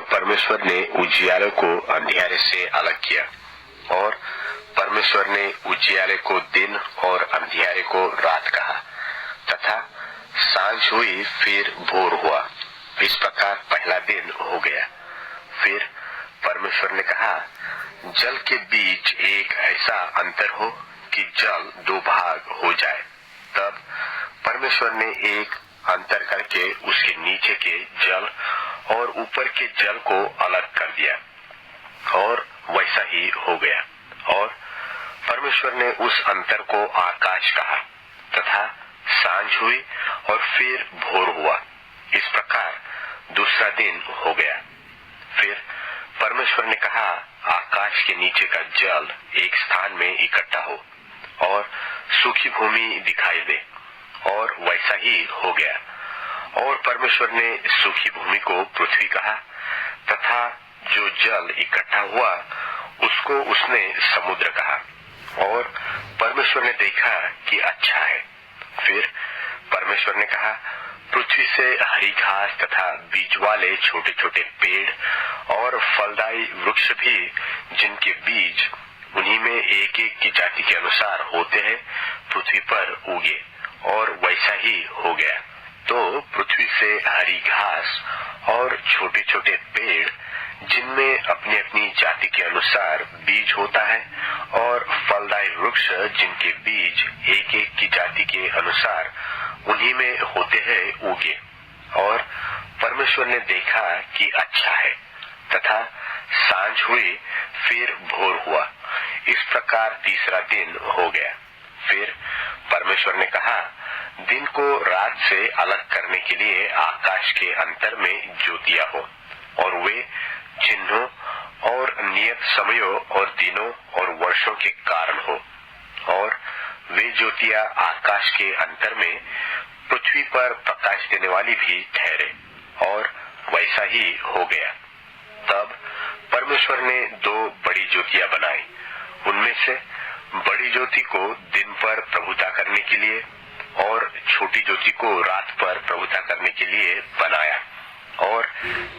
परमेश्वर ने उजियाले को अंधियारे से अलग किया, और परमेश्वर ने उजियाले को दिन और अंधियारे को रात कहा, तथा सांझ हुई फिर भोर हुआ। इस प्रकार पहला दिन हो गया। फिर परमेश्वर ने कहा, जल के बीच एक ऐसा अंतर हो कि जल दो भाग हो जाए। तब परमेश्वर ने एक अंतर करके उसके नीचे के जल और ऊपर के जल को अलग कर दिया, और वैसा ही हो गया। और परमेश्वर ने उस अंतर को आकाश कहा, तथा सांझ हुई और फिर भोर हुआ। इस प्रकार दूसरा दिन हो गया। फिर परमेश्वर ने कहा, आकाश के नीचे का जल एक स्थान में इकट्ठा हो और सूखी भूमि दिखाई दे, और वैसा ही हो गया। और परमेश्वर ने सूखी भूमि को पृथ्वी कहा, तथा जो जल इकट्ठा हुआ उसको उसने समुद्र कहा। और परमेश्वर ने देखा कि अच्छा है। फिर परमेश्वर ने कहा, पृथ्वी से हरी घास तथा बीज वाले छोटे छोटे पेड़ और फलदायी वृक्ष भी, जिनके बीज उन्हीं में एक एक की जाति के अनुसार होते हैं, पृथ्वी पर उगे, और वैसा ही हो गया। तो पृथ्वी से हरी घास और छोटे छोटे पेड़, जिनमें अपनी अपनी जाति के अनुसार बीज होता है, और फलदायी वृक्ष, जिनके बीज एक एक की जाति के अनुसार उन्हीं में होते हैं, उगे। और परमेश्वर ने देखा कि अच्छा है, तथा सांझ हुई फिर भोर हुआ। इस प्रकार तीसरा दिन हो गया। फिर परमेश्वर ने कहा, दिन को रात से अलग करने के लिए आकाश के अंतर में ज्योतियां हो, और वे चिन्हों और नियत समयों और दिनों और वर्षों के कारण हो। और वे ज्योतियां आकाश के अंतर में पृथ्वी पर प्रकाश देने वाली भी ठहरे, और वैसा ही हो गया। तब परमेश्वर ने दो बड़ी ज्योतियां बनाई। उनमें से बड़ी ज्योति को दिन पर प्रभुता करने के लिए, और छोटी ज्योति को रात पर प्रभुता करने के लिए बनाया, और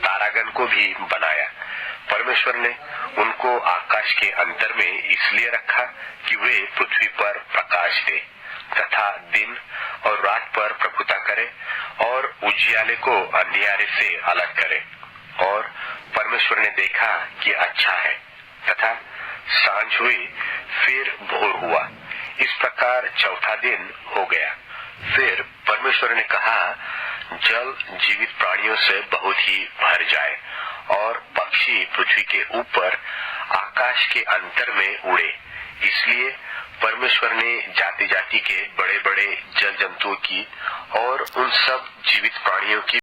तारागण को भी बनाया। परमेश्वर ने उनको आकाश के अंतर में इसलिए रखा कि वे पृथ्वी पर प्रकाश दे, तथा दिन और रात पर प्रभुता करे, और उजियाले को अंधियारे से अलग करे। और परमेश्वर ने देखा कि अच्छा है, तथा सांझ हुई फिर भोर हुआ। इस प्रकार चौथा दिन हो गया। फिर परमेश्वर ने कहा, जल जीवित प्राणियों से बहुत ही भर जाए, और पक्षी पृथ्वी के ऊपर आकाश के अंतर में उड़े। इसलिए परमेश्वर ने जाति जाति के बड़े बड़े जल जंतुओं की और उन सब जीवित प्राणियों की